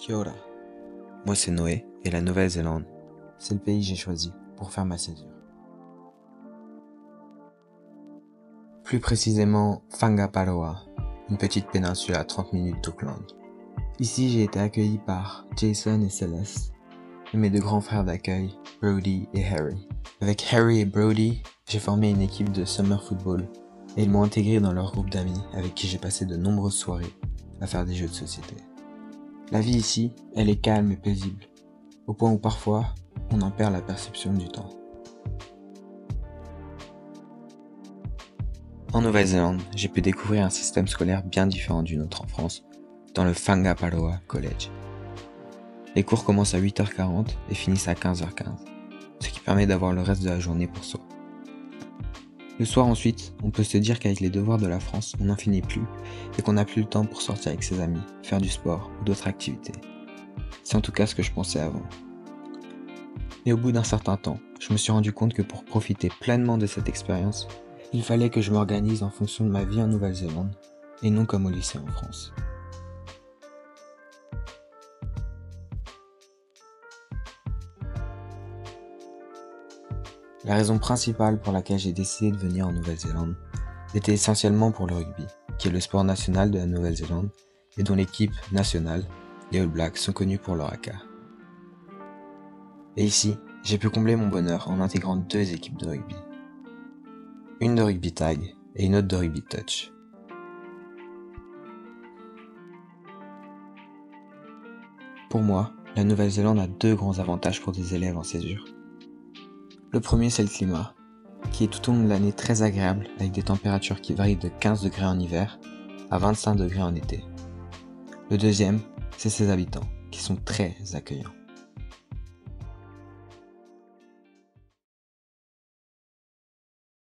Kia ora. Moi c'est Noé et la Nouvelle-Zélande, c'est le pays que j'ai choisi pour faire ma césure. Plus précisément Whangaparoa, une petite péninsule à 30 minutes d'Auckland. Ici j'ai été accueilli par Jason et Celeste, et mes deux grands frères d'accueil, Brody et Harry. Avec Harry et Brody, j'ai formé une équipe de summer football et ils m'ont intégré dans leur groupe d'amis avec qui j'ai passé de nombreuses soirées à faire des jeux de société. La vie ici, elle est calme et paisible, au point où parfois, on en perd la perception du temps. En Nouvelle-Zélande, j'ai pu découvrir un système scolaire bien différent du nôtre en France, dans le Whangaparoa College. Les cours commencent à 8h40 et finissent à 15h15, ce qui permet d'avoir le reste de la journée pour soi. Le soir ensuite, on peut se dire qu'avec les devoirs de la France, on n'en finit plus et qu'on n'a plus le temps pour sortir avec ses amis, faire du sport ou d'autres activités. C'est en tout cas ce que je pensais avant. Mais au bout d'un certain temps, je me suis rendu compte que pour profiter pleinement de cette expérience, il fallait que je m'organise en fonction de ma vie en Nouvelle-Zélande et non comme au lycée en France. La raison principale pour laquelle j'ai décidé de venir en Nouvelle-Zélande était essentiellement pour le rugby, qui est le sport national de la Nouvelle-Zélande et dont l'équipe nationale, les All Blacks, sont connus pour leur haka. Et ici, j'ai pu combler mon bonheur en intégrant deux équipes de rugby. Une de rugby tag et une autre de rugby touch. Pour moi, la Nouvelle-Zélande a deux grands avantages pour des élèves en césure. Le premier, c'est le climat, qui est tout au long de l'année très agréable avec des températures qui varient de 15 degrés en hiver à 25 degrés en été. Le deuxième, c'est ses habitants, qui sont très accueillants.